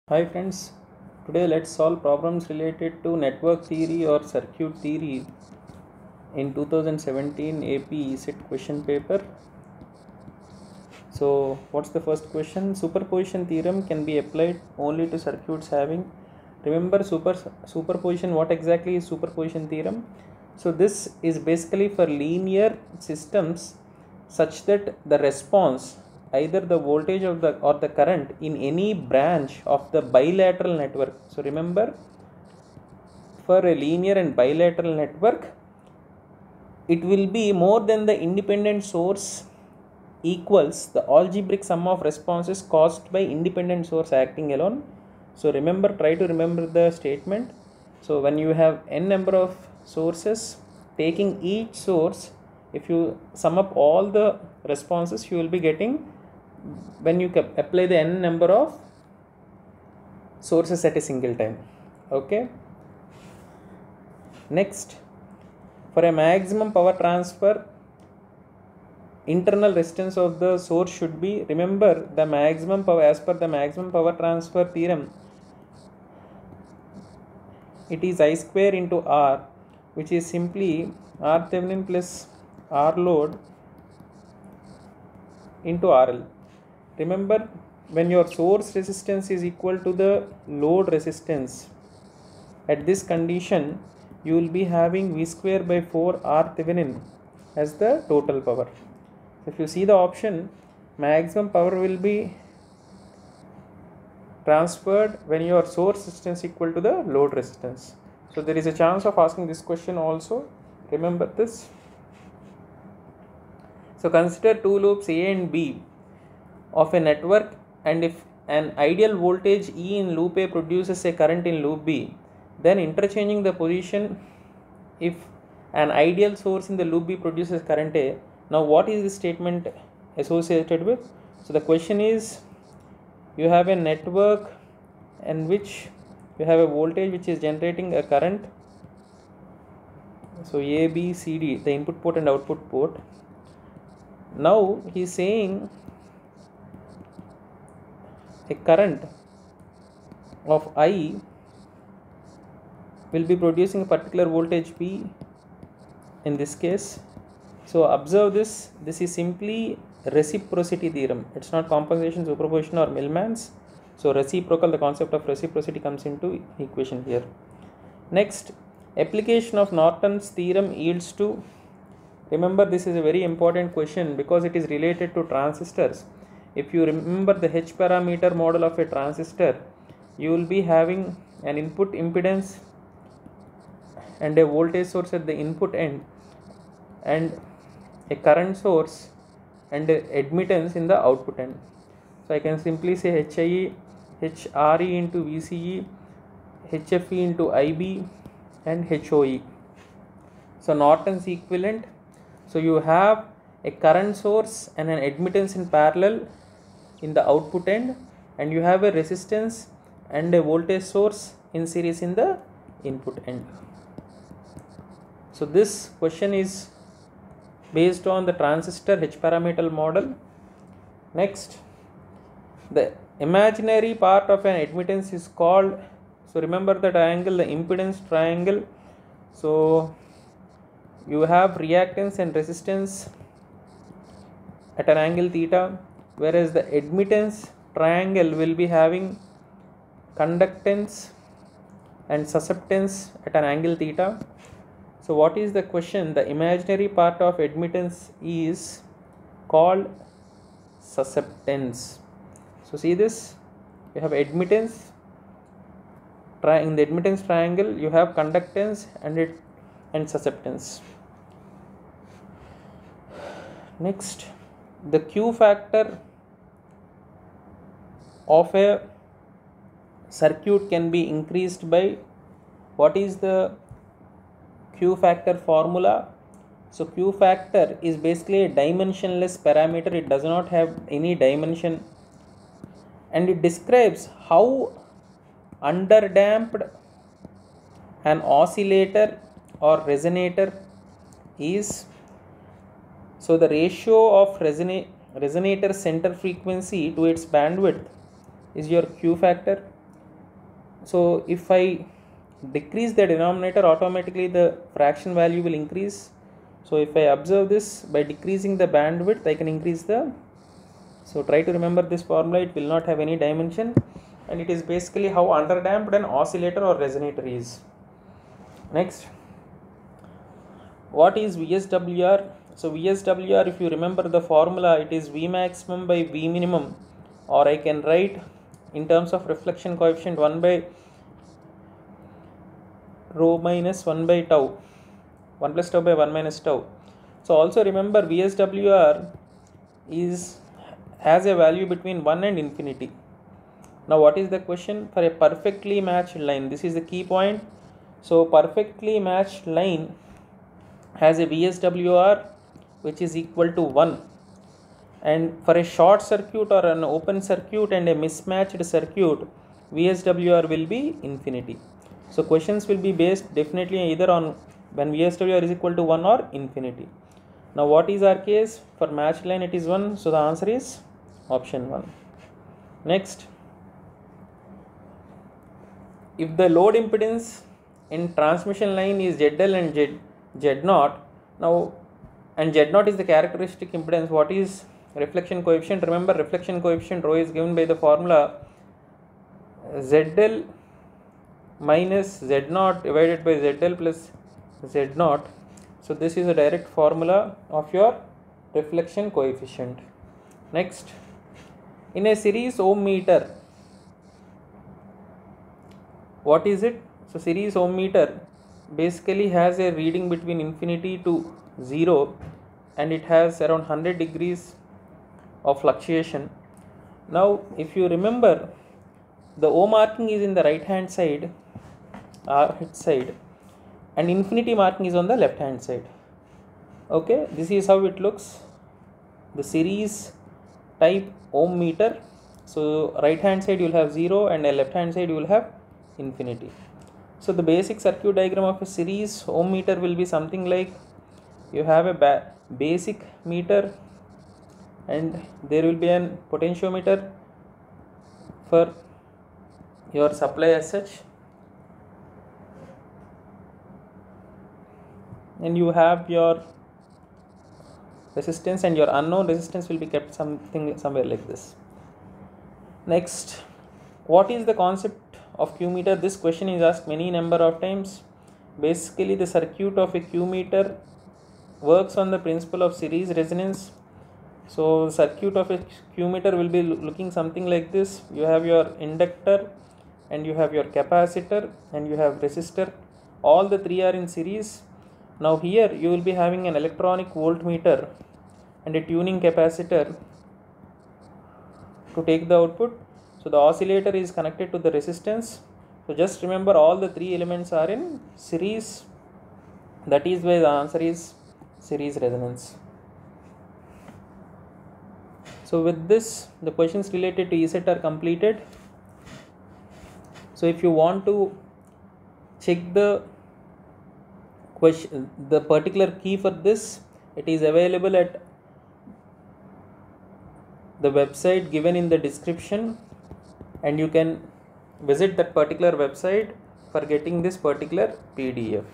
Hi friends, today let's solve problems related to network theory or circuit theory in 2017 AP ECET question paper. So what's the first question? Superposition theorem can be applied only to circuits having. Remember superposition, what exactly is superposition theorem? So this is basically for linear systems such that the response, either the voltage of the or the current in any branch of the bilateral network. So remember, for a linear and bilateral network, it will be more than the independent source equals the algebraic sum of responses caused by independent source acting alone. So remember, try to remember the statement. So when you have n number of sources, taking each source, if you sum up all the responses, you will be getting, when you apply the n number of sources at a single time. Okay. Next, for a maximum power transfer, internal resistance of the source should be, remember, the maximum power, as per the maximum power transfer theorem, it is I square into R, which is simply R Thevenin plus R load into RL. Remember, when your source resistance is equal to the load resistance, at this condition you will be having V square by 4 R Thevenin as the total power. If you see the option, maximum power will be transferred when your source resistance equal to the load resistance. So there is a chance of asking this question also. Remember this. So consider two loops A and B of a network, and if an ideal voltage E in loop A produces a current in loop B, then interchanging the position, if an ideal source in the loop B produces current A. Now what is this statement associated with? So the question is, you have a network in which you have a voltage which is generating a current. So A, B, C, D, the input port and output port. Now he is saying a current of I will be producing a particular voltage P in this case. So observe this, this is simply reciprocity theorem. It's not compensation, superposition or Millman's. So reciprocal, the concept of reciprocity comes into equation here. Next, application of Norton's theorem yields to, remember this is a very important question because it is related to transistors. If you remember the H parameter model of a transistor, you will be having an input impedance and a voltage source at the input end, and a current source and admittance in the output end. So I can simply say HRE into VCE, HFE into IB and HOE. So Norton's equivalent. So you have a current source and an admittance in parallel in the output end, and you have a resistance and a voltage source in series in the input end. So this question is based on the transistor H parameter model. Next, the imaginary part of an admittance is called, so remember the triangle, the impedance triangle. So you have reactance and resistance at an angle theta, whereas the admittance triangle will be having conductance and susceptance at an angle theta. So what is the question? The imaginary part of admittance is called susceptance. So see this, you have admittance, in the admittance triangle you have conductance and susceptance. Next, the Q factor of a circuit can be increased by, what is the Q factor formula? So Q factor is basically a dimensionless parameter. It does not have any dimension, and it describes how underdamped an oscillator or resonator is. So the ratio of resonator center frequency to its bandwidth is your Q factor. So if I decrease the denominator, automatically the fraction value will increase. So if I observe this, by decreasing the bandwidth I can increase the, so try to remember this formula, it will not have any dimension, and it is basically how underdamped an oscillator or resonator is. Next, what is VSWR? So VSWR, if you remember the formula, it is V maximum by V minimum, or I can write in terms of reflection coefficient 1 by rho minus 1 by tau, 1 plus tau by 1 minus tau. So also remember VSWR has a value between 1 and infinity. Now what is the question? For a perfectly matched line, this is the key point. So perfectly matched line has a VSWR which is equal to 1, and for a short circuit or an open circuit and a mismatched circuit, VSWR will be infinity. So questions will be based definitely either on when VSWR is equal to 1 or infinity. Now what is our case? For matched line it is 1, so the answer is option 1. Next, if the load impedance in transmission line is ZL and Z0, now, and Z0 is the characteristic impedance, what is reflection coefficient? Remember, reflection coefficient rho is given by the formula ZL minus Z0 divided by ZL plus Z0. So this is a direct formula of your reflection coefficient. Next, in a series ohm meter, what is it? So series ohm meter basically has a reading between infinity to 0, and it has around 100 degrees of fluctuation. Now if you remember, the O marking is in the right hand side, and infinity marking is on the left hand side. Okay, this is how it looks, the series type ohm meter. So right hand side you will have 0 and left hand side you will have infinity. So the basic circuit diagram of a series ohm meter will be something like, you have a basic meter and there will be an potentiometer for your supply as such, and you have your resistance, and your unknown resistance will be kept somewhere like this. Next, what is the concept of Q meter? This question is asked many number of times. Basically the circuit of a Q meter works on the principle of series resonance. So circuit of a Q meter will be looking something like this. You have your inductor and you have your capacitor and you have resistor. All the three are in series. Now here you will be having an electronic voltmeter and a tuning capacitor to take the output. So the oscillator is connected to the resistance. So just remember, all the three elements are in series. That is why the answer is series resonance. So with this, the questions related to ESET are completed. So if you want to check the question, the particular key for this, it is available at the website given in the description, and you can visit that particular website for getting this particular PDF.